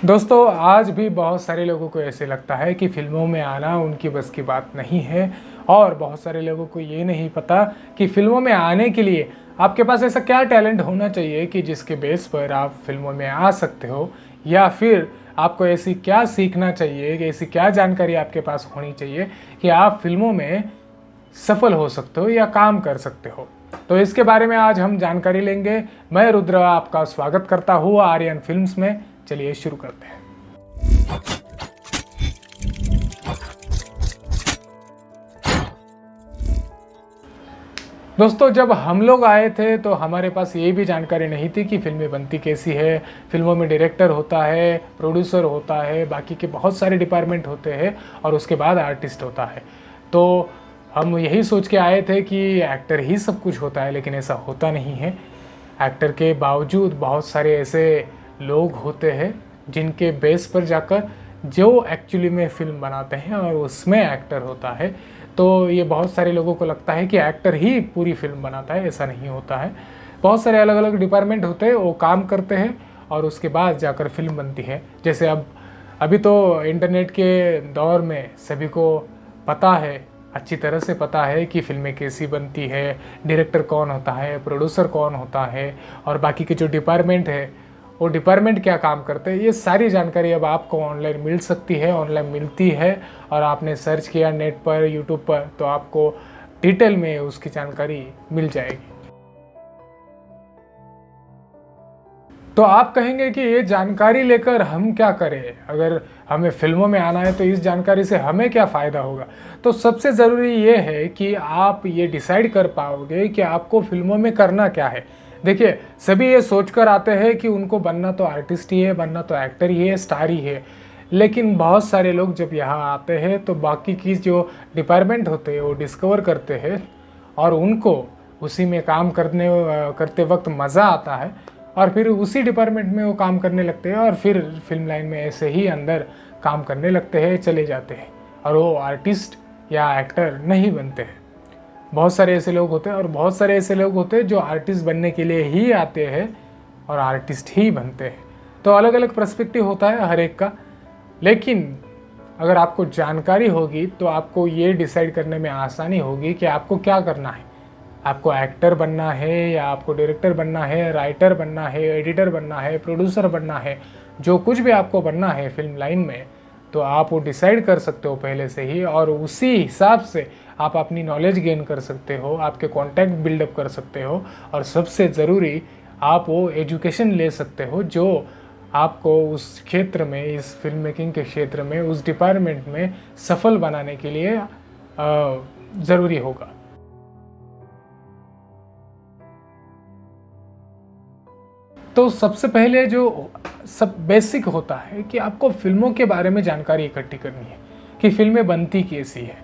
दोस्तों, आज भी बहुत सारे लोगों को ऐसे लगता है कि फ़िल्मों में आना उनकी बस की बात नहीं है और बहुत सारे लोगों को ये नहीं पता कि फ़िल्मों में आने के लिए आपके पास ऐसा क्या टैलेंट होना चाहिए कि जिसके बेस पर आप फ़िल्मों में आ सकते हो, या फिर आपको ऐसी क्या सीखना चाहिए कि ऐसी क्या जानकारी आपके पास होनी चाहिए कि आप फ़िल्मों में सफल हो सकते हो या काम कर सकते हो। तो इसके बारे में आज हम जानकारी लेंगे। मैं रुद्र आपका स्वागत करता हूँ आर्यन फिल्म्स में। चलिए शुरू करते हैं। दोस्तों, जब हम लोग आए थे तो हमारे पास ये भी जानकारी नहीं थी कि फिल्में बनती कैसी है। फिल्मों में डायरेक्टर होता है, प्रोड्यूसर होता है, बाकी के बहुत सारे डिपार्टमेंट होते हैं और उसके बाद आर्टिस्ट होता है। तो हम यही सोच के आए थे कि एक्टर ही सब कुछ होता है, लेकिन ऐसा होता नहीं है। एक्टर के बावजूद बहुत सारे ऐसे लोग होते हैं जिनके बेस पर जाकर जो एक्चुअली में फ़िल्म बनाते हैं और उसमें एक्टर होता है। तो ये बहुत सारे लोगों को लगता है कि एक्टर ही पूरी फिल्म बनाता है, ऐसा नहीं होता है। बहुत सारे अलग अलग डिपार्टमेंट होते हैं, वो काम करते हैं और उसके बाद जाकर फिल्म बनती है। जैसे अभी तो इंटरनेट के दौर में सभी को पता है, अच्छी तरह से पता है कि फ़िल्में कैसी बनती है, डायरेक्टर कौन होता है, प्रोड्यूसर कौन होता है और बाकी के जो डिपार्टमेंट है वो डिपार्टमेंट क्या काम करते हैं। ये सारी जानकारी अब आपको ऑनलाइन मिल सकती है, ऑनलाइन मिलती है और आपने सर्च किया नेट पर, यूट्यूब पर, तो आपको डिटेल में उसकी जानकारी मिल जाएगी। तो आप कहेंगे कि ये जानकारी लेकर हम क्या करें, अगर हमें फिल्मों में आना है तो इस जानकारी से हमें क्या फ़ायदा होगा। तो सबसे ज़रूरी ये है कि आप ये डिसाइड कर पाओगे कि आपको फिल्मों में करना क्या है। देखिए, सभी ये सोचकर आते हैं कि उनको बनना तो आर्टिस्ट ही है, बनना तो एक्टर ही है, स्टार ही है। लेकिन बहुत सारे लोग जब यहाँ आते हैं तो बाकी की जो डिपार्टमेंट होते हैं वो डिस्कवर करते हैं और उनको उसी में काम करते वक्त मज़ा आता है और फिर उसी डिपार्टमेंट में वो काम करने लगते हैं और फिर फिल्म लाइन में ऐसे ही अंदर काम करने लगते हैं, चले जाते हैं और वो आर्टिस्ट या एक्टर नहीं बनते हैं। बहुत सारे ऐसे लोग होते हैं और बहुत सारे ऐसे लोग होते हैं जो आर्टिस्ट बनने के लिए ही आते हैं और आर्टिस्ट ही बनते हैं। तो अलग अलग पर्सपेक्टिव होता है हर एक का, लेकिन अगर आपको जानकारी होगी तो आपको ये डिसाइड करने में आसानी होगी कि आपको क्या करना है। आपको एक्टर बनना है या आपको डायरेक्टर बनना है, राइटर बनना है, एडिटर बनना है, प्रोड्यूसर बनना है, जो कुछ भी आपको बनना है फिल्म लाइन में, तो आप वो डिसाइड कर सकते हो पहले से ही और उसी हिसाब से आप अपनी नॉलेज गेन कर सकते हो, आपके कॉन्टैक्ट बिल्डअप कर सकते हो और सबसे ज़रूरी आप वो एजुकेशन ले सकते हो जो आपको उस क्षेत्र में, इस फिल्म मेकिंग के क्षेत्र में, उस डिपार्टमेंट में सफल बनाने के लिए ज़रूरी होगा। तो सबसे पहले जो सब बेसिक होता है कि आपको फिल्मों के बारे में जानकारी इकट्ठी करनी है कि फिल्में बनती कैसी है,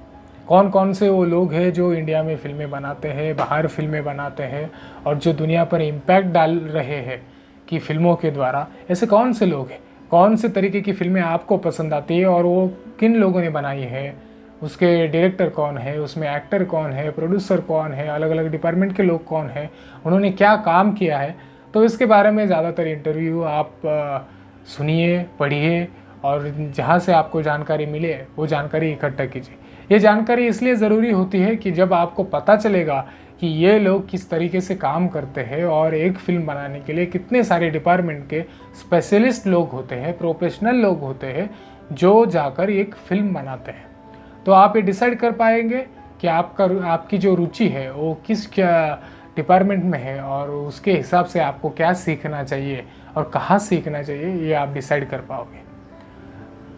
कौन कौन से वो लोग हैं जो इंडिया में फ़िल्में बनाते हैं, बाहर फिल्में बनाते हैं और जो दुनिया पर इम्पैक्ट डाल रहे हैं कि फ़िल्मों के द्वारा ऐसे कौन से लोग हैं, कौन से तरीके की फ़िल्में आपको पसंद आती है और वो किन लोगों ने बनाई है, उसके डायरेक्टर कौन है, उसमें एक्टर कौन है, प्रोड्यूसर कौन है, अलग अलग डिपार्टमेंट के लोग कौन हैं, उन्होंने क्या काम किया है। तो इसके बारे में ज़्यादातर इंटरव्यू आप सुनिए, पढ़िए और जहाँ से आपको जानकारी मिले वो जानकारी इकट्ठा कीजिए। ये जानकारी इसलिए ज़रूरी होती है कि जब आपको पता चलेगा कि ये लोग किस तरीके से काम करते हैं और एक फ़िल्म बनाने के लिए कितने सारे डिपार्टमेंट के स्पेशलिस्ट लोग होते हैं, प्रोफेशनल लोग होते हैं जो जाकर एक फ़िल्म बनाते हैं, तो आप ये डिसाइड कर पाएंगे कि आपकी जो रुचि है वो किस डिपार्टमेंट में है और उसके हिसाब से आपको क्या सीखना चाहिए और कहाँ सीखना चाहिए, ये आप डिसाइड कर पाओगे।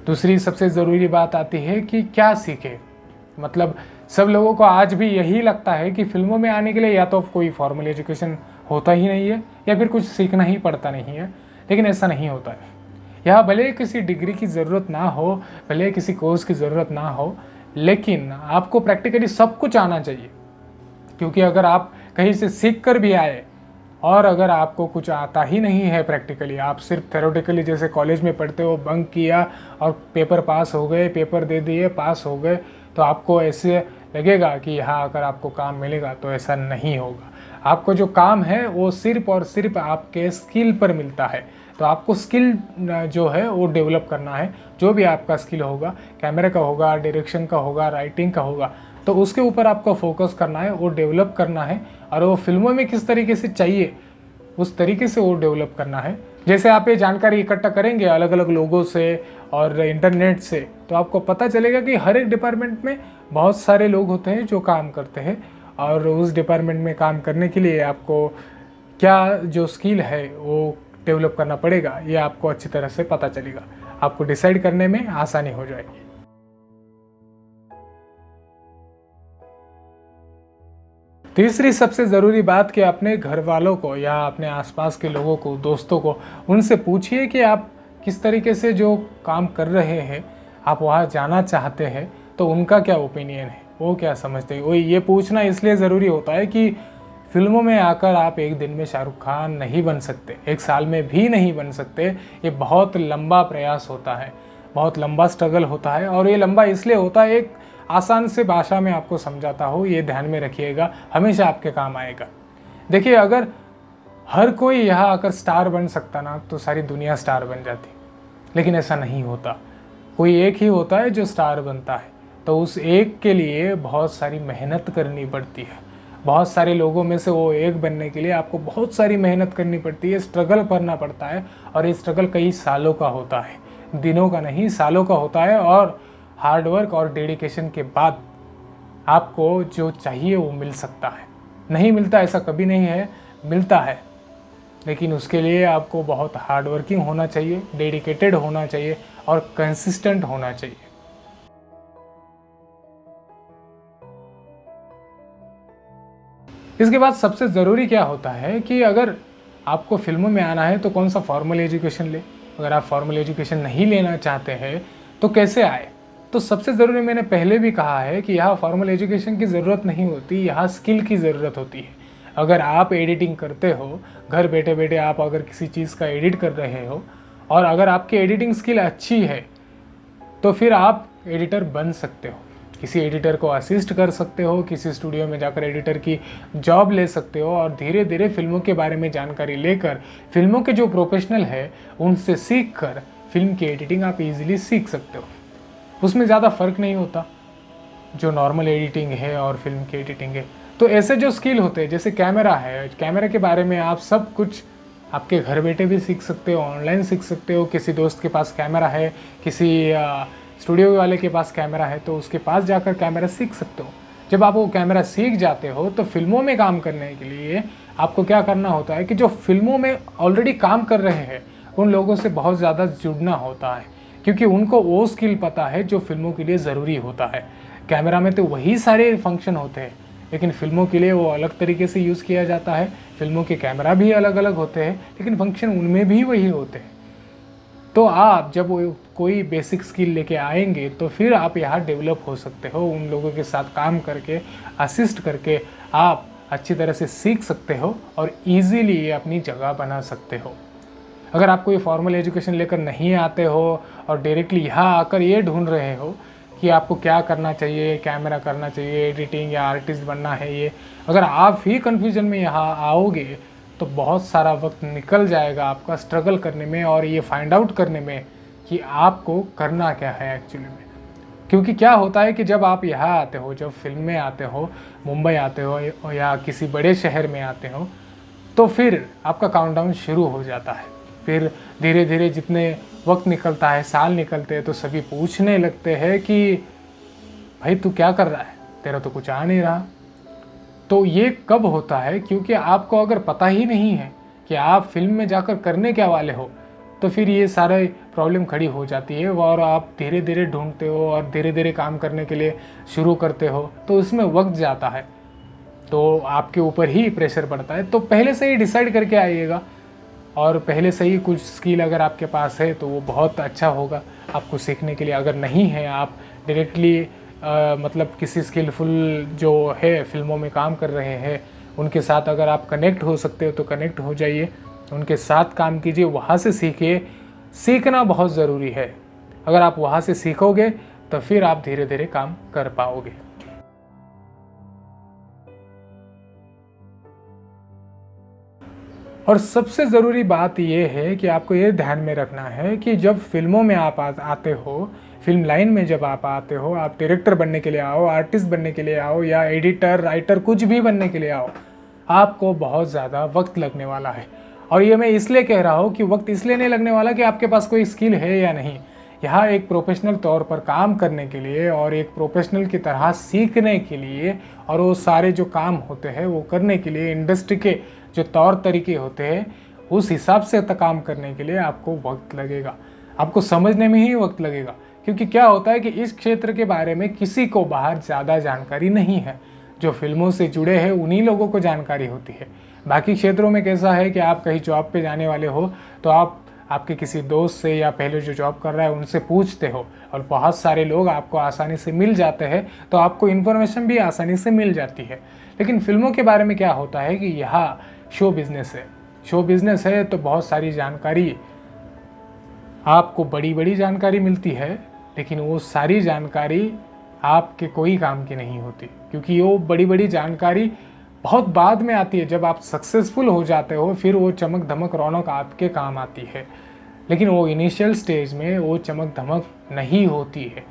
दूसरी सबसे ज़रूरी बात आती है कि क्या सीखे। मतलब सब लोगों को आज भी यही लगता है कि फिल्मों में आने के लिए या तो कोई फॉर्मल एजुकेशन होता ही नहीं है या फिर कुछ सीखना ही पड़ता नहीं है, लेकिन ऐसा नहीं होता है। यहाँ भले किसी डिग्री की ज़रूरत ना हो, भले किसी कोर्स की ज़रूरत ना हो, लेकिन आपको प्रैक्टिकली सब कुछ आना चाहिए। क्योंकि अगर आप कहीं से सीख कर भी आए और अगर आपको कुछ आता ही नहीं है प्रैक्टिकली, आप सिर्फ थ्योरेटिकली जैसे कॉलेज में पढ़ते हो, बंक किया और पेपर पास हो गए, पेपर दे दिए, पास हो गए, तो आपको ऐसे लगेगा कि यहाँ अगर आपको काम मिलेगा, तो ऐसा नहीं होगा। आपको जो काम है वो सिर्फ और सिर्फ आपके स्किल पर मिलता है। तो आपको स्किल जो है वो डेवलप करना है। जो भी आपका स्किल होगा, कैमरे का होगा, डायरेक्शन का होगा, राइटिंग का होगा, तो उसके ऊपर आपको फोकस करना है, वो डेवलप करना है। और वो फिल्मों में किस तरीके से चाहिए उस तरीके से वो डेवलप करना है। जैसे आप ये जानकारी इकट्ठा करेंगे अलग अलग लोगों से और इंटरनेट से, तो आपको पता चलेगा कि हर एक डिपार्टमेंट में बहुत सारे लोग होते हैं जो काम करते हैं, और उस डिपार्टमेंट में काम करने के लिए आपको क्या जो स्किल है वो डेवलप करना पड़ेगा, ये आपको अच्छी तरह से पता चलेगा। आपको डिसाइड करने में आसानी हो जाएगी। तीसरी सबसे ज़रूरी बात कि अपने घर वालों को या अपने आसपास के लोगों को, दोस्तों को, उनसे पूछिए कि आप किस तरीके से जो काम कर रहे हैं, आप वहाँ जाना चाहते हैं, तो उनका क्या ओपिनियन है, वो क्या समझते हैं। वो ये पूछना इसलिए ज़रूरी होता है कि फिल्मों में आकर आप एक दिन में शाहरुख खान नहीं बन सकते, एक साल में भी नहीं बन सकते। ये बहुत लंबा प्रयास होता है, बहुत लंबा स्ट्रगल होता है, और ये लंबा इसलिए होता है, एक आसान से भाषा में आपको समझाता हूँ, ये ध्यान में रखिएगा, हमेशा आपके काम आएगा। देखिए, अगर हर कोई यहाँ आकर स्टार बन सकता ना, तो सारी दुनिया स्टार बन जाती, लेकिन ऐसा नहीं होता। कोई एक ही होता है जो स्टार बनता है, तो उस एक के लिए बहुत सारी मेहनत करनी पड़ती है। बहुत सारे लोगों में से वो एक बनने के लिए आपको बहुत सारी मेहनत करनी पड़ती है, स्ट्रगल करना पड़ता है, और ये स्ट्रगल कई सालों का होता है, दिनों का नहीं, सालों का होता है। और हार्डवर्क और डेडिकेशन के बाद आपको जो चाहिए वो मिल सकता है। नहीं मिलता ऐसा कभी नहीं है, मिलता है, लेकिन उसके लिए आपको बहुत हार्डवर्किंग होना चाहिए, डेडिकेटेड होना चाहिए और कंसिस्टेंट होना चाहिए। इसके बाद सबसे ज़रूरी क्या होता है कि अगर आपको फिल्मों में आना है तो कौन सा फॉर्मल एजुकेशन ले। अगर आप फॉर्मल एजुकेशन नहीं लेना चाहते हैं तो कैसे आए। तो सबसे ज़रूरी, मैंने पहले भी कहा है कि यहाँ फॉर्मल एजुकेशन की ज़रूरत नहीं होती, यहाँ स्किल की ज़रूरत होती है। अगर आप एडिटिंग करते हो, घर बैठे बैठे आप अगर किसी चीज़ का एडिट कर रहे हो, और अगर आपकी एडिटिंग स्किल अच्छी है, तो फिर आप एडिटर बन सकते हो। किसी एडिटर को असिस्ट कर सकते हो, किसी स्टूडियो में जाकर एडिटर की जॉब ले सकते हो, और धीरे धीरे फिल्मों के बारे में जानकारी लेकर फिल्मों के जो प्रोफेशनल है उनसे सीख कर फिल्म की एडिटिंग आप इजीली सीख सकते हो। उसमें ज़्यादा फ़र्क नहीं होता जो नॉर्मल एडिटिंग है और फिल्म की एडिटिंग है। तो ऐसे जो स्किल होते हैं, जैसे कैमरा है, कैमरा के बारे में आप सब कुछ आपके घर बैठे भी सीख सकते हो, ऑनलाइन सीख सकते हो। किसी दोस्त के पास कैमरा है, किसी स्टूडियो वाले के पास कैमरा है, तो उसके पास जाकर कैमरा सीख सकते हो। जब आप वो कैमरा सीख जाते हो तो फिल्मों में काम करने के लिए आपको क्या करना होता है कि जो फिल्मों में ऑलरेडी काम कर रहे हैं उन लोगों से बहुत ज़्यादा जुड़ना होता है, क्योंकि उनको वो स्किल पता है जो फिल्मों के लिए ज़रूरी होता है। कैमरा में तो वही सारे फंक्शन होते हैं, लेकिन फिल्मों के लिए वो अलग तरीके से यूज़ किया जाता है। फिल्मों के कैमरा भी अलग अलग होते हैं, लेकिन फंक्शन उनमें भी वही होते हैं। तो आप जब कोई बेसिक स्किल लेके आएंगे तो फिर आप यहाँ डेवलप हो सकते हो। उन लोगों के साथ काम करके, असिस्ट करके आप अच्छी तरह से सीख सकते हो और इजीली अपनी जगह बना सकते हो। अगर आप कोई फॉर्मल एजुकेशन लेकर नहीं आते हो और डायरेक्टली यहाँ आकर ये ढूंढ रहे हो कि आपको क्या करना चाहिए, कैमरा करना चाहिए, एडिटिंग या आर्टिस्ट बनना है, ये अगर आप ही कन्फ्यूजन में यहाँ आओगे तो बहुत सारा वक्त निकल जाएगा आपका स्ट्रगल करने में और ये फाइंड आउट करने में कि आपको करना क्या है एक्चुअली में। क्योंकि क्या होता है कि जब आप यहाँ आते हो, जब फिल्म में आते हो, मुंबई आते हो या किसी बड़े शहर में आते हो, तो फिर आपका काउंटडाउन शुरू हो जाता है। फिर धीरे धीरे जितने वक्त निकलता है, साल निकलते हैं, तो सभी पूछने लगते हैं कि भाई तू क्या कर रहा है, तेरा तो कुछ आ नहीं रहा। तो ये कब होता है, क्योंकि आपको अगर पता ही नहीं है कि आप फिल्म में जाकर करने क्या वाले हो, तो फिर ये सारे प्रॉब्लम खड़ी हो जाती है और आप धीरे धीरे ढूंढते हो और धीरे धीरे काम करने के लिए शुरू करते हो, तो उसमें वक्त जाता है, तो आपके ऊपर ही प्रेशर पड़ता है। तो पहले से ही डिसाइड करके आइएगा, और पहले से ही कुछ स्किल अगर आपके पास है तो वो बहुत अच्छा होगा आपको सीखने के लिए। अगर नहीं है, आप डायरेक्टली मतलब किसी स्किलफुल जो है फिल्मों में काम कर रहे हैं उनके साथ अगर आप कनेक्ट हो सकते हो तो कनेक्ट हो जाइए, उनके साथ काम कीजिए, वहाँ से सीखिए। सीखना बहुत ज़रूरी है। अगर आप वहाँ से सीखोगे तो फिर आप धीरे धीरे काम कर पाओगे। और सबसे ज़रूरी बात ये है कि आपको ये ध्यान में रखना है कि जब फिल्मों में आप आते हो, फिल्म लाइन में जब आप आते हो, आप डायरेक्टर बनने के लिए आओ, आर्टिस्ट बनने के लिए आओ या एडिटर, राइटर कुछ भी बनने के लिए आओ, आपको बहुत ज़्यादा वक्त लगने वाला है। और ये मैं इसलिए कह रहा हूँ कि वक्त इसलिए नहीं लगने वाला कि आपके पास कोई स्किल है या नहीं। यहाँ एक प्रोफेशनल तौर पर काम करने के लिए और एक प्रोफेशनल की तरह सीखने के लिए और वो सारे जो काम होते हैं वो करने के लिए इंडस्ट्री के जो तौर तरीके होते हैं उस हिसाब से काम करने के लिए आपको वक्त लगेगा, आपको समझने में ही वक्त लगेगा। क्योंकि क्या होता है कि इस क्षेत्र के बारे में किसी को बाहर ज़्यादा जानकारी नहीं है। जो फिल्मों से जुड़े हैं उन्हीं लोगों को जानकारी होती है। बाकी क्षेत्रों में कैसा है कि आप कहीं जॉब पे जाने वाले हो तो आप आपके किसी दोस्त से या पहले जो जॉब कर रहा है उनसे पूछते हो और बहुत सारे लोग आपको आसानी से मिल जाते हैं, तो आपको इन्फॉर्मेशन भी आसानी से मिल जाती है। लेकिन फिल्मों के बारे में क्या होता है कि यहाँ शो बिज़नेस है। शो बिज़नेस है तो बहुत सारी जानकारी, आपको बड़ी बड़ी जानकारी मिलती है, लेकिन वो सारी जानकारी आपके कोई काम की नहीं होती, क्योंकि वो बड़ी बड़ी जानकारी बहुत बाद में आती है। जब आप सक्सेसफुल हो जाते हो फिर वो चमक धमक रौनक आपके काम आती है, लेकिन वो इनिशियल स्टेज में वो चमक धमक नहीं होती है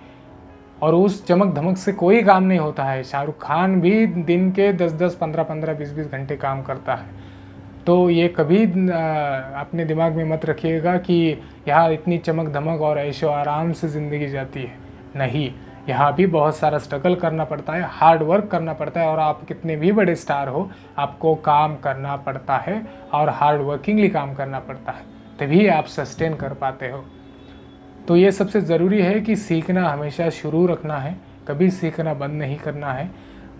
और उस चमक धमक से कोई काम नहीं होता है। शाहरुख खान भी दिन के 10-10, 15-15, 20-20 घंटे काम करता है। तो ये कभी अपने दिमाग में मत रखिएगा कि यहाँ इतनी चमक धमक और ऐशो आराम से ज़िंदगी जाती है। नहीं, यहाँ भी बहुत सारा स्ट्रगल करना पड़ता है, हार्ड वर्क करना पड़ता है। और आप कितने भी बड़े स्टार हो, आपको काम करना पड़ता है और हार्ड वर्किंगली काम करना पड़ता है, तभी आप सस्टेन कर पाते हो। तो ये सबसे ज़रूरी है कि सीखना हमेशा शुरू रखना है, कभी सीखना बंद नहीं करना है,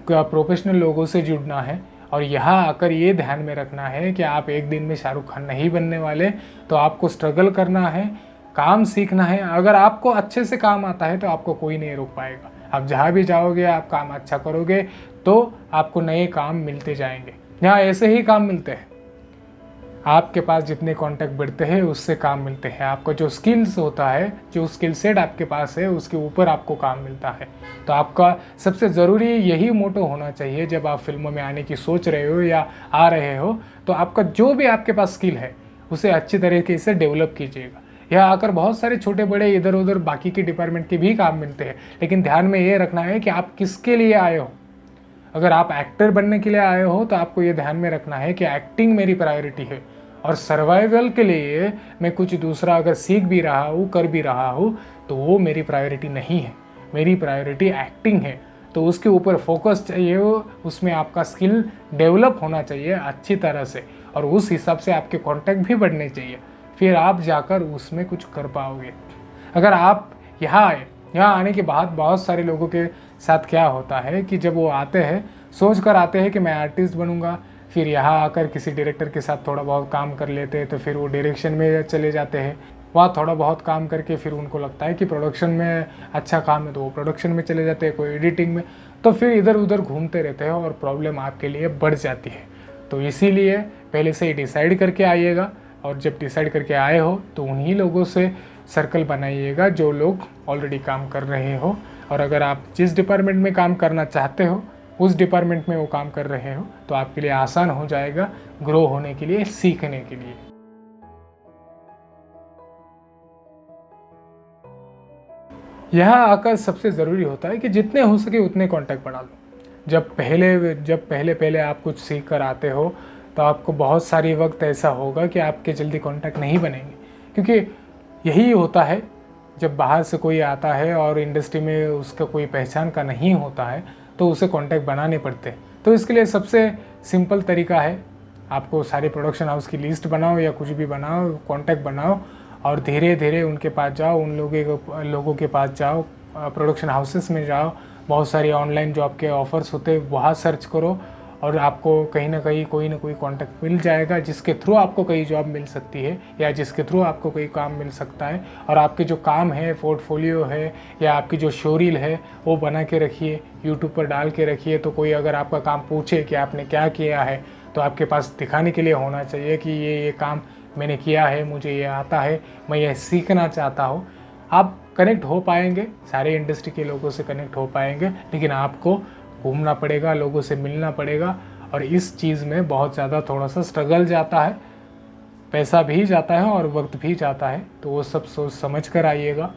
प्रोफेशनल लोगों से जुड़ना है। और यहाँ आकर ये ध्यान में रखना है कि आप एक दिन में शाहरुख खान नहीं बनने वाले, तो आपको स्ट्रगल करना है, काम सीखना है। अगर आपको अच्छे से काम आता है तो आपको कोई नहीं रोक पाएगा। आप जहाँ भी जाओगे, आप काम अच्छा करोगे तो आपको नए काम मिलते जाएंगे। यहाँ ऐसे ही काम मिलते हैं, आपके पास जितने कॉन्टैक्ट बढ़ते हैं उससे काम मिलते हैं। आपका जो स्किल्स होता है, जो स्किल सेट आपके पास है, उसके ऊपर आपको काम मिलता है। तो आपका सबसे ज़रूरी यही मोटो होना चाहिए जब आप फिल्मों में आने की सोच रहे हो या आ रहे हो, तो आपका जो भी आपके पास स्किल है उसे अच्छी तरीके से डेवलप कीजिएगा। यहाँ आकर बहुत सारे छोटे बड़े इधर उधर बाकी के डिपार्टमेंट के भी काम मिलते हैं, लेकिन ध्यान में ये रखना है कि आप किसके लिए आए हो। अगर आप एक्टर बनने के लिए आए हो तो आपको ये ध्यान में रखना है कि एक्टिंग मेरी प्रायोरिटी है और सर्वाइवल के लिए मैं कुछ दूसरा अगर सीख भी रहा हूँ, कर भी रहा हूँ, तो वो मेरी प्रायोरिटी नहीं है। मेरी प्रायोरिटी एक्टिंग है, तो उसके ऊपर फोकस चाहिए हो, उसमें आपका स्किल डेवलप होना चाहिए अच्छी तरह से और उस हिसाब से आपके कॉन्टैक्ट भी बढ़ने चाहिए, फिर आप जाकर उसमें कुछ कर पाओगे। अगर आप यहाँ आए, यहाँ आने के बाद बहुत सारे लोगों के साथ क्या होता है कि जब वो आते हैं सोच कर आते हैं कि मैं आर्टिस्ट बनूंगा, फिर यहाँ आकर किसी डायरेक्टर के साथ थोड़ा बहुत काम कर लेते हैं तो फिर वो डायरेक्शन में चले जाते हैं। वहाँ थोड़ा बहुत काम करके फिर उनको लगता है कि प्रोडक्शन में अच्छा काम है तो वो प्रोडक्शन में चले जाते हैं, कोई एडिटिंग में, तो फिर इधर उधर घूमते रहते हैं और प्रॉब्लम आपके लिए बढ़ जाती है। तो इसीलिए पहले से ही डिसाइड करके आइएगा और जब डिसाइड करके आए हो तो उन्हीं लोगों से सर्कल बनाइएगा जो लोग ऑलरेडी काम कर रहे हो। और अगर आप जिस डिपार्टमेंट में काम करना चाहते हो उस डिपार्टमेंट में वो काम कर रहे हो तो आपके लिए आसान हो जाएगा ग्रो होने के लिए, सीखने के लिए। यहाँ आकर सबसे ज़रूरी होता है कि जितने हो सके उतने कांटेक्ट बढ़ा लो। जब पहले पहले आप कुछ सीख कर आते हो तो आपको बहुत सारी वक्त ऐसा होगा कि आपके जल्दी कांटेक्ट नहीं बनेंगे, क्योंकि यही होता है जब बाहर से कोई आता है और इंडस्ट्री में उसका कोई पहचान का नहीं होता है तो उसे कांटेक्ट बनाने पड़ते हैं। तो इसके लिए सबसे सिंपल तरीका है, आपको सारे प्रोडक्शन हाउस की लिस्ट बनाओ या कुछ भी बनाओ, कांटेक्ट बनाओ और धीरे धीरे उनके पास जाओ, उन लोगों के पास जाओ, प्रोडक्शन हाउसेस में जाओ, बहुत सारी ऑनलाइन जॉब के ऑफ़र्स होते हैं वहाँ सर्च करो और आपको कहीं ना कहीं कोई ना कोई कांटेक्ट मिल जाएगा जिसके थ्रू आपको कहीं जॉब मिल सकती है या जिसके थ्रू आपको कोई काम मिल सकता है। और आपके जो काम है, पोर्टफोलियो है या आपकी जो शोरील है वो बना के रखिए, यूट्यूब पर डाल के रखिए। तो कोई अगर आपका काम पूछे कि आपने क्या किया है तो आपके पास दिखाने के लिए होना चाहिए कि ये काम मैंने किया है, मुझे ये आता है, मैं ये सीखना चाहता हूँ। आप कनेक्ट हो पाएंगे, सारे इंडस्ट्री के लोगों से कनेक्ट हो पाएंगे, लेकिन आपको घूमना पड़ेगा, लोगों से मिलना पड़ेगा और इस चीज़ में बहुत ज़्यादा थोड़ा सा स्ट्रगल जाता है। पैसा भी जाता है और वक्त भी जाता है, तो वो सब सोच समझ कर आइएगा।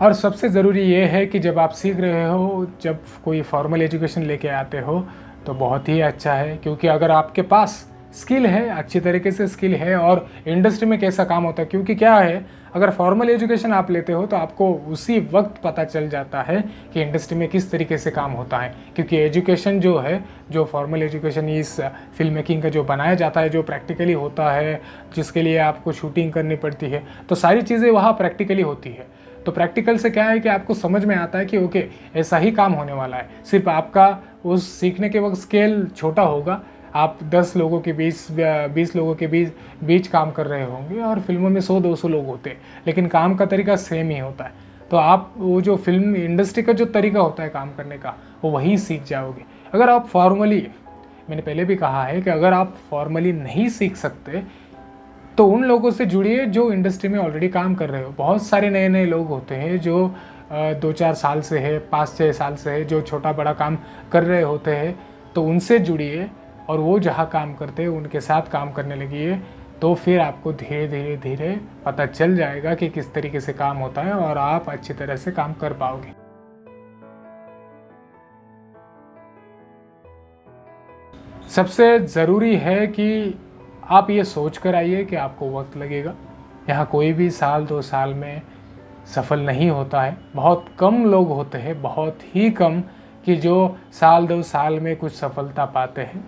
और सबसे ज़रूरी ये है कि जब आप सीख रहे हो, जब कोई फॉर्मल एजुकेशन लेके आते हो तो बहुत ही अच्छा है, क्योंकि अगर आपके पास स्किल है, अच्छी तरीके से स्किल है और इंडस्ट्री में कैसा काम होता है, क्योंकि क्या है, अगर फॉर्मल एजुकेशन आप लेते हो तो आपको उसी वक्त पता चल जाता है कि इंडस्ट्री में किस तरीके से काम होता है। क्योंकि एजुकेशन जो है, जो फॉर्मल एजुकेशन इस फिल्म मेकिंग का जो बनाया जाता है, जो प्रैक्टिकली होता है, जिसके लिए आपको शूटिंग करनी पड़ती है, तो सारी चीज़ें वहाँ प्रैक्टिकली होती है। तो प्रैक्टिकल से क्या है कि आपको समझ में आता है कि ओके, ऐसा ही काम होने वाला है। सिर्फ आपका उस सीखने के वक्त स्केल छोटा होगा, आप 10 लोगों के बीच 20 लोगों के बीच काम कर रहे होंगे, और फिल्मों में 100-200 लोग होते हैं, लेकिन काम का तरीका सेम ही होता है। तो आप वो जो फिल्म इंडस्ट्री का जो तरीका होता है काम करने का, वो वही सीख जाओगे। अगर आप फॉर्मली, मैंने पहले भी कहा है कि अगर आप फॉर्मली नहीं सीख सकते तो उन लोगों से जुड़िए जो इंडस्ट्री में ऑलरेडी काम कर रहे हो। बहुत सारे नए नए लोग होते हैं जो 2-4 साल से है, 5-6 साल से है, जो छोटा बड़ा काम कर रहे होते हैं, तो उनसे जुड़िए और वो जहाँ काम करते हैं उनके साथ काम करने लगिए। तो फिर आपको धीरे धीरे धीरे पता चल जाएगा कि किस तरीके से काम होता है और आप अच्छी तरह से काम कर पाओगे। सबसे ज़रूरी है कि आप ये सोच कर आइए कि आपको वक्त लगेगा। यहाँ कोई भी 1-2 साल में सफल नहीं होता है। बहुत कम लोग होते हैं, बहुत ही कम, कि जो 1-2 साल में कुछ सफलता पाते हैं।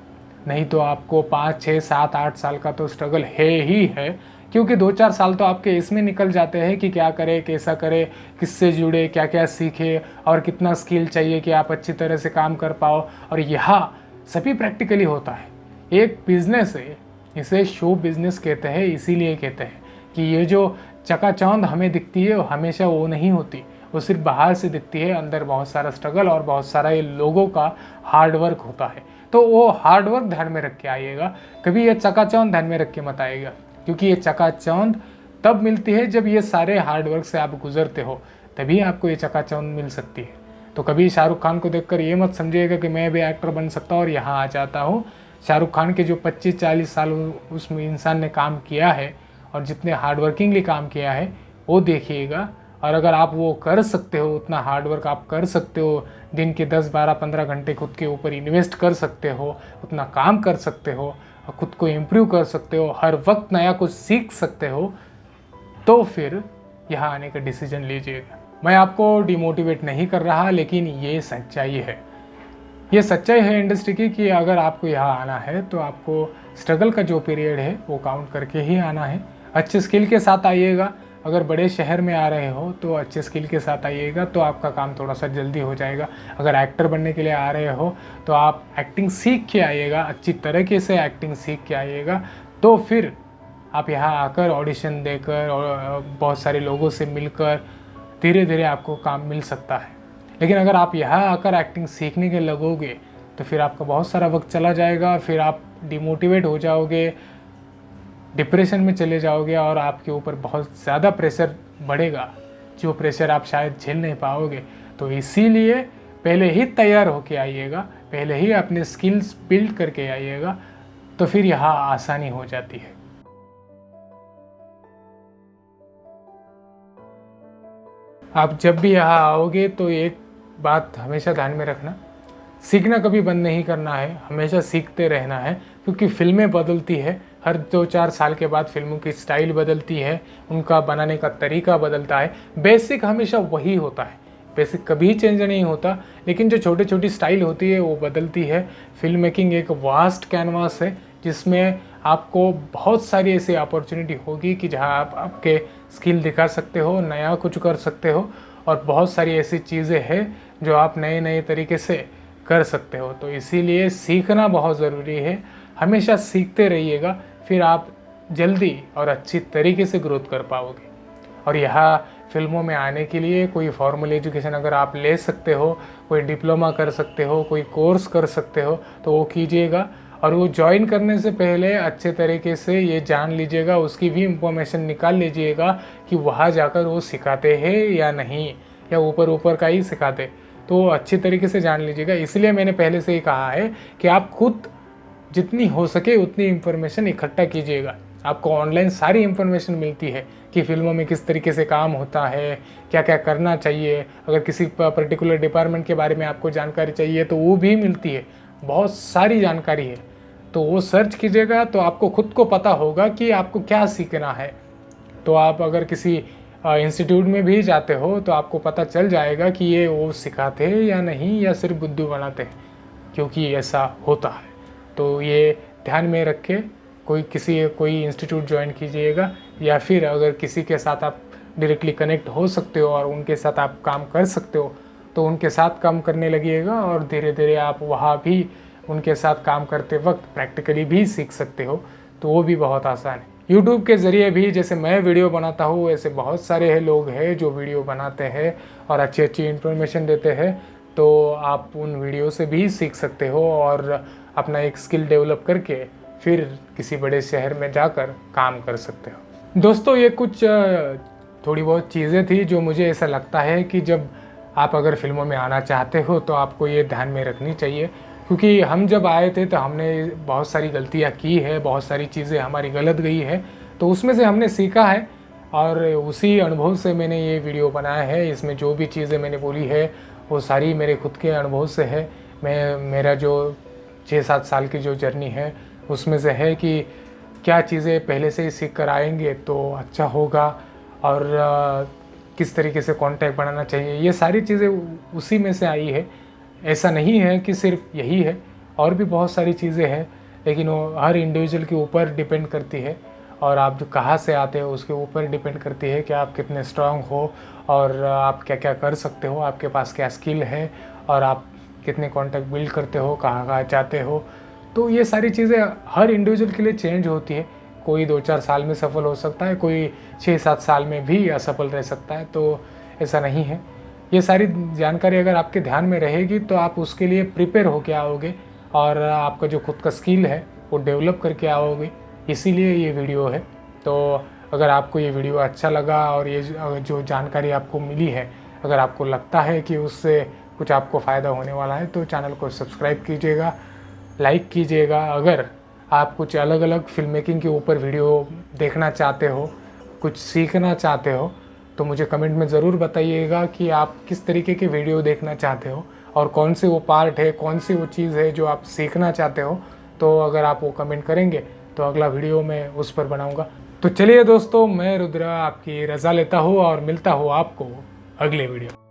नहीं तो आपको 5, 6, 7, 8 साल का तो स्ट्रगल है ही है, क्योंकि 2-4 साल तो आपके इसमें निकल जाते हैं कि क्या करें, कैसा करें, किससे जुड़े, क्या क्या सीखे और कितना स्किल चाहिए कि आप अच्छी तरह से काम कर पाओ। और यहाँ सभी प्रैक्टिकली होता है। एक बिजनेस है, इसे शो बिजनेस कहते हैं, इसीलिए कहते हैं कि ये जो चकाचौंध हमें दिखती है हमेशा वो नहीं होती, वो सिर्फ बाहर से दिखती है। अंदर बहुत सारा स्ट्रगल और बहुत सारा ये लोगों का हार्डवर्क होता है। तो वो हार्डवर्क ध्यान में रख के आइएगा, कभी ये चकाचौंध ध्यान में रख के मत आइएगा, क्योंकि ये चकाचौंध तब मिलती है जब ये सारे हार्डवर्क से आप गुजरते हो, तभी आपको ये चकाचौंध मिल सकती है। तो कभी शाहरुख खान को देखकर ये मत समझिएगा कि मैं भी एक्टर बन सकता हूँ और यहाँ आ जाता हूँ। शाहरुख खान के जो 25-40 साल उस इंसान ने काम किया है और जितने हार्डवर्किंगली काम किया है वो देखिएगा। और अगर आप वो कर सकते हो, उतना हार्डवर्क आप कर सकते हो, दिन के 10, 12, 15 घंटे खुद के ऊपर इन्वेस्ट कर सकते हो, उतना काम कर सकते हो और खुद को इम्प्रूव कर सकते हो, हर वक्त नया कुछ सीख सकते हो, तो फिर यहाँ आने का डिसीजन लीजिएगा। मैं आपको डिमोटिवेट नहीं कर रहा, लेकिन ये सच्चाई है। ये सच्चाई है इंडस्ट्री की कि अगर आपको यहाँ आना है तो आपको स्ट्रगल का जो पीरियड है वो काउंट करके ही आना है। अच्छे स्किल के साथ आइएगा। अगर बड़े शहर में आ रहे हो तो अच्छे स्किल के साथ आइएगा, तो आपका काम थोड़ा सा जल्दी हो जाएगा। अगर एक्टर बनने के लिए आ रहे हो तो आप एक्टिंग सीख के आइएगा, अच्छी तरीके से एक्टिंग सीख के आइएगा। तो फिर आप यहाँ आकर ऑडिशन देकर और बहुत सारे लोगों से मिलकर धीरे धीरे आपको काम मिल सकता है। लेकिन अगर आप यहाँ आकर एक्टिंग सीखने के लगोगे तो फिर आपका बहुत सारा वक्त चला जाएगा, फिर आप डिमोटिवेट हो जाओगे, डिप्रेशन में चले जाओगे और आपके ऊपर बहुत ज़्यादा प्रेशर बढ़ेगा, जो प्रेशर आप शायद झेल नहीं पाओगे। तो इसीलिए पहले ही तैयार होके आइएगा, पहले ही अपने स्किल्स बिल्ड करके आइएगा, तो फिर यहाँ आसानी हो जाती है। आप जब भी यहाँ आओगे तो एक बात हमेशा ध्यान में रखना, सीखना कभी बंद नहीं करना है, हमेशा सीखते रहना है, क्योंकि फिल्में बदलती है। हर 2-4 साल के बाद फिल्मों की स्टाइल बदलती है, उनका बनाने का तरीका बदलता है। बेसिक हमेशा वही होता है, बेसिक कभी चेंज नहीं होता, लेकिन जो छोटी छोटी स्टाइल होती है वो बदलती है। फिल्म मेकिंग एक वास्ट कैनवास है जिसमें आपको बहुत सारी ऐसी अपॉर्चुनिटी होगी कि जहां आप आपके स्किल दिखा सकते हो, नया कुछ कर सकते हो, और बहुत सारी ऐसी चीज़ें हैं जो आप नए नए तरीके से कर सकते हो। तो इसीलिए सीखना बहुत ज़रूरी है, हमेशा सीखते रहिएगा, फिर आप जल्दी और अच्छी तरीके से ग्रोथ कर पाओगे। और यहाँ फिल्मों में आने के लिए कोई फॉर्मल एजुकेशन अगर आप ले सकते हो, कोई डिप्लोमा कर सकते हो, कोई कोर्स कर सकते हो, तो वो कीजिएगा। और वो ज्वाइन करने से पहले अच्छे तरीके से ये जान लीजिएगा, उसकी भी इंफॉर्मेशन निकाल लीजिएगा कि वहाँ जाकर वो सिखाते हैं या नहीं, या ऊपर ऊपर का ही सिखाते। तो अच्छी तरीके से जान लीजिएगा। इसलिए मैंने पहले से ही कहा है कि आप खुद जितनी हो सके उतनी इन्फॉर्मेशन इकट्ठा कीजिएगा। आपको ऑनलाइन सारी इन्फॉर्मेशन मिलती है कि फ़िल्मों में किस तरीके से काम होता है, क्या क्या करना चाहिए। अगर किसी पर्टिकुलर डिपार्टमेंट के बारे में आपको जानकारी चाहिए तो वो भी मिलती है, बहुत सारी जानकारी है। तो वो सर्च कीजिएगा तो आपको खुद को पता होगा कि आपको क्या सीखना है। तो आप अगर किसी इंस्टीट्यूट में भी जाते हो तो आपको पता चल जाएगा कि ये वो सिखाते हैं या नहीं, या सिर्फ बुद्धू बनाते हैं, क्योंकि ऐसा होता है। तो ये ध्यान में रख के कोई इंस्टीट्यूट ज्वाइन कीजिएगा, या फिर अगर किसी के साथ आप डायरेक्टली कनेक्ट हो सकते हो और उनके साथ आप काम कर सकते हो तो उनके साथ काम करने लगिएगा, और धीरे धीरे आप वहाँ भी उनके साथ काम करते वक्त प्रैक्टिकली भी सीख सकते हो। तो वो भी बहुत आसान है। यूट्यूब के ज़रिए भी जैसे मैं वीडियो बनाता हूँ, वैसे बहुत सारे लोग हैं जो वीडियो बनाते हैं और अच्छी अच्छी इन्फॉर्मेशन देते हैं। तो आप उन वीडियो से भी सीख सकते हो और अपना एक स्किल डेवलप करके फिर किसी बड़े शहर में जाकर काम कर सकते हो। दोस्तों, ये कुछ थोड़ी बहुत चीज़ें थी जो मुझे ऐसा लगता है कि जब आप अगर फिल्मों में आना चाहते हो तो आपको ये ध्यान में रखनी चाहिए, क्योंकि हम जब आए थे तो हमने बहुत सारी गलतियाँ की है, बहुत सारी चीज़ें हमारी गलत गई है, तो उसमें से हमने सीखा है और उसी अनुभव से मैंने ये वीडियो बनाया है। इसमें जो भी चीज़ें मैंने बोली है वो सारी मेरे खुद के अनुभव से है। मेरा जो 6-7 साल की जो जर्नी है उसमें से है कि क्या चीज़ें पहले से ही सीख कर आएंगे तो अच्छा होगा, और किस तरीके से कांटेक्ट बनाना चाहिए, ये सारी चीज़ें उसी में से आई है। ऐसा नहीं है कि सिर्फ यही है, और भी बहुत सारी चीज़ें हैं, लेकिन वो हर इंडिविजुअल के ऊपर डिपेंड करती है, और आप जो कहाँ से आते हो उसके ऊपर डिपेंड करती है कि आप कितने स्ट्रांग हो और आप क्या क्या कर सकते हो, आपके पास क्या स्किल है, और आप कितने कांटेक्ट बिल्ड करते हो, कहाँ कहाँ जाते हो। तो ये सारी चीज़ें हर इंडिविजुअल के लिए चेंज होती है। कोई 2-4 साल में सफल हो सकता है, कोई 6-7 साल में भी असफल रह सकता है। तो ऐसा नहीं है। ये सारी जानकारी अगर आपके ध्यान में रहेगी तो आप उसके लिए प्रिपेयर होके आओगे और आपका जो खुद का स्किल है वो डेवलप करके आओगे। इसीलिए ये वीडियो है। तो अगर आपको ये वीडियो अच्छा लगा और ये जो जानकारी आपको मिली है, अगर आपको लगता है कि उससे कुछ आपको फ़ायदा होने वाला है, तो चैनल को सब्सक्राइब कीजिएगा, लाइक कीजिएगा। अगर आप कुछ अलग अलग फिल्म मेकिंग के ऊपर वीडियो देखना चाहते हो, कुछ सीखना चाहते हो, तो मुझे कमेंट में ज़रूर बताइएगा कि आप किस तरीके के वीडियो देखना चाहते हो और कौन से वो पार्ट है, कौन सी वो चीज़ है जो आप सीखना चाहते हो। तो अगर आप वो कमेंट करेंगे तो अगला वीडियो मैं उस पर बनाऊंगा। तो चलिए दोस्तों, मैं रुद्र आपकी रज़ा लेता हूँ और मिलता हूँ आपको अगले वीडियो।